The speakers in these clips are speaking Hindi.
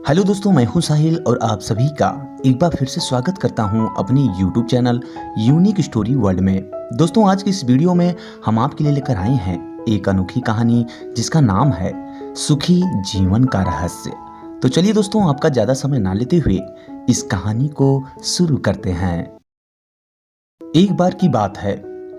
हेलो दोस्तों, मैं हूं साहिल और आप सभी का एक बार फिर से स्वागत करता हूं अपने YouTube channel unique story world में। दोस्तों, आज की इस वीडियो में हम आपके लिए लेकर आए हैं एक अनोखी कहानी जिसका नाम है सुखी जीवन का रहस्य। तो चलिए दोस्तों, आपका ज़्यादा समय ना लेते हुए इस कहानी को शुरू करते हैं। एक बार की बात है,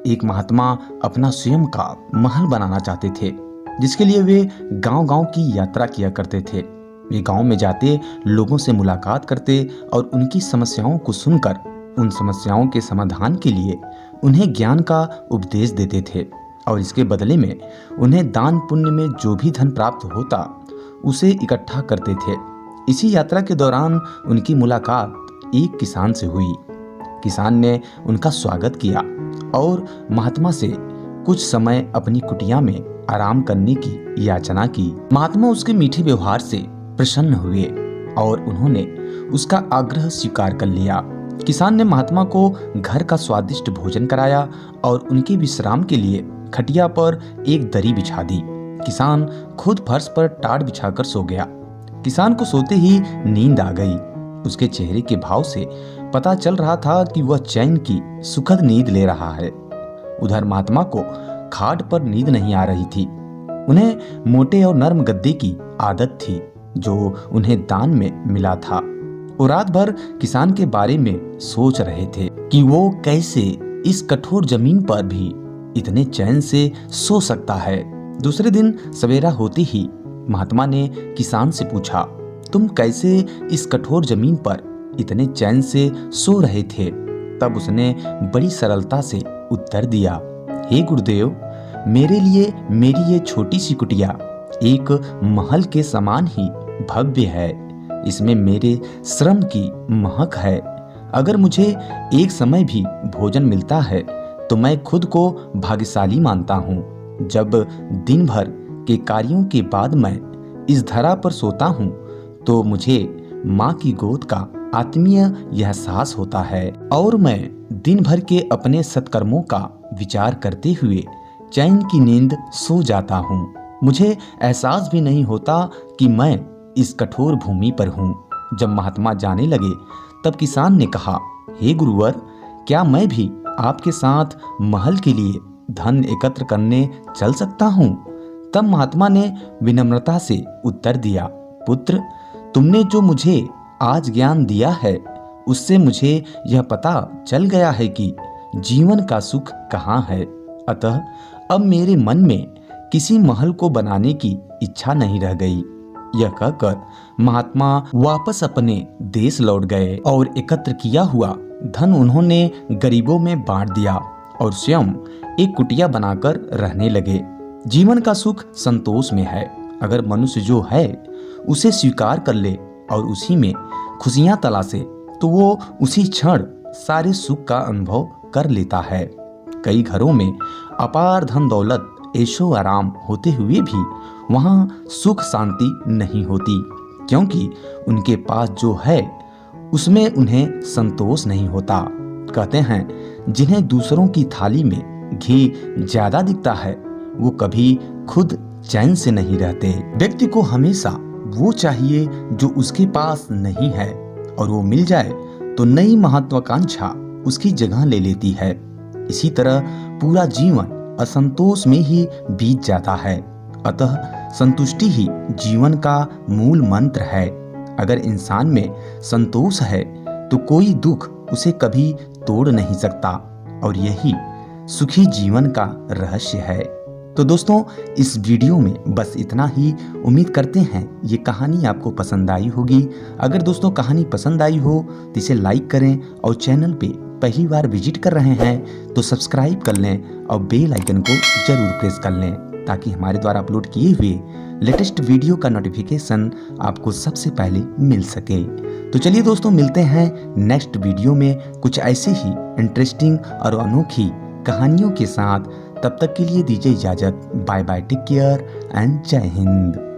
एक महात्मा अपना स्वयं का महल बनाना चाहते थे, जिसके लिए वे गांव-गांव की यात्रा किया करते थे। वे गांव में जाते, लोगों से मुलाकात करते और उनकी समस्याओं को सुनकर उन समस्याओं के समाधान के लिए उन्हें ज्ञान का उपदेश देते थे और इसके बदले में उन्हें दान पुण्य में जो भी धन प्राप्त होता उसे इकट्ठा करते थे। इसी यात्रा के दौरान उनकी मुलाकात एक किसान से हुई। किसान ने उनका स्वागत किया और महात्मा से कुछ समय अपनी कुटिया में आराम करने की याचना की। महात्मा उसके मीठे व्यवहार से प्रसन्न हुए और उन्होंने उसका आग्रह स्वीकार कर लिया। किसान ने महात्मा को घर का स्वादिष्ट भोजन कराया और उनके विश्राम के लिए खटिया पर एक दरी बिछा दी। किसान खुद फर्श पर टाट बिछाकर सो गया। किसान को सोते ही नींद आ गई। उसके चेहरे के भाव से पता चल रहा था कि वह चैन की सुखद नींद ले रहा है। उधर महात्मा को खाट पर नींद नहीं आ रही थी। उन्हें मोटे और नरम गद्दे की आदत थी जो उन्हें दान में मिला था। वो रात भर किसान के बारे में सोच रहे थे कि वो कैसे इस कठोर जमीन पर भी इतने चैन से सो सकता है। दूसरे दिन सवेरा होते ही महात्मा ने किसान से पूछा, तुम कैसे इस कठोर जमीन पर इतने चैन से सो रहे थे? तब उसने बड़ी सरलता से उत्तर दिया, हे गुरुदेव, मेरे लिए मेरी ये छोटी सी कुटिया एक महल के समान ही भव्य है। इसमें मेरे श्रम की महक है। अगर मुझे एक समय भी भोजन मिलता है तो मैं खुद को भाग्यशाली मानता हूँ। जब दिन भर के कार्यों के बाद मैं इस धरा पर सोता हूँ तो मुझे माँ की गोद का आत्मीय एहसास होता है और मैं दिन भर के अपने सत्कर्मों का विचार करते हुए चैन की नींद सो जाता हूँ। मुझे एहसास भी नहीं होता कि मैं इस कठोर भूमि पर हूँ। जब महात्मा जाने लगे तब किसान ने कहा, हे गुरुवर, क्या मैं भी आपके साथ महल के लिए धन एकत्र करने चल सकता हूँ? तब महात्मा ने विनम्रता से उत्तर दिया, पुत्र, तुमने जो मुझे आज ज्ञान दिया है उससे मुझे यह पता चल गया है कि जीवन का सुख कहाँ है। अतः अब मेरे मन में किसी महल को बनाने की इच्छा नहीं रह गई। यह कहकर महात्मा वापस अपने देश लौट गए और एकत्र किया हुआ धन उन्होंने गरीबों में बांट दिया और स्वयं एक कुटिया बनाकर रहने लगे। जीवन का सुख संतोष में है। अगर मनुष्य जो है उसे स्वीकार कर ले और उसी में खुशियां तलाशे तो वो उसी क्षण सारे सुख का अनुभव कर लेता है। कई घरों में अपार धन दौलत ऐशो आराम होते हुए भी वहां सुख शांति नहीं होती, क्योंकि उनके पास जो है उसमें उन्हें संतोष नहीं होता। कहते हैं, जिन्हें दूसरों की थाली में घी ज्यादा दिखता है वो कभी खुद चैन से नहीं रहते। व्यक्ति को हमेशा वो चाहिए जो उसके पास नहीं है और वो मिल जाए तो नई महत्वाकांक्षा उसकी जगह ले लेती है। इसी तरह पूरा जीवन असंतोष में ही बीत जाता है। अतः संतुष्टि ही जीवन का मूल मंत्र है। अगर इंसान में संतोष है तो कोई दुख उसे कभी तोड़ नहीं सकता और यही सुखी जीवन का रहस्य है। तो दोस्तों, इस वीडियो में बस इतना ही। उम्मीद करते हैं ये कहानी आपको पसंद आई होगी। अगर दोस्तों कहानी पसंद आई हो तो इसे लाइक करें और चैनल पे पहली बार विजिट कर रहे हैं तो सब्सक्राइब कर लें और बेल आइकन को जरूर प्रेस कर लें ताकि हमारे द्वारा अपलोड किए हुए लेटेस्ट वीडियो का नोटिफिकेशन आपको सबसे पहले मिल सके। तो चलिए दोस्तों, मिलते हैं नेक्स्ट वीडियो में कुछ ऐसे ही इंटरेस्टिंग और अनोखी कहानियों के साथ। तब तक के लिए दीजिए इजाजत। Bye bye, take care and Jai Hind.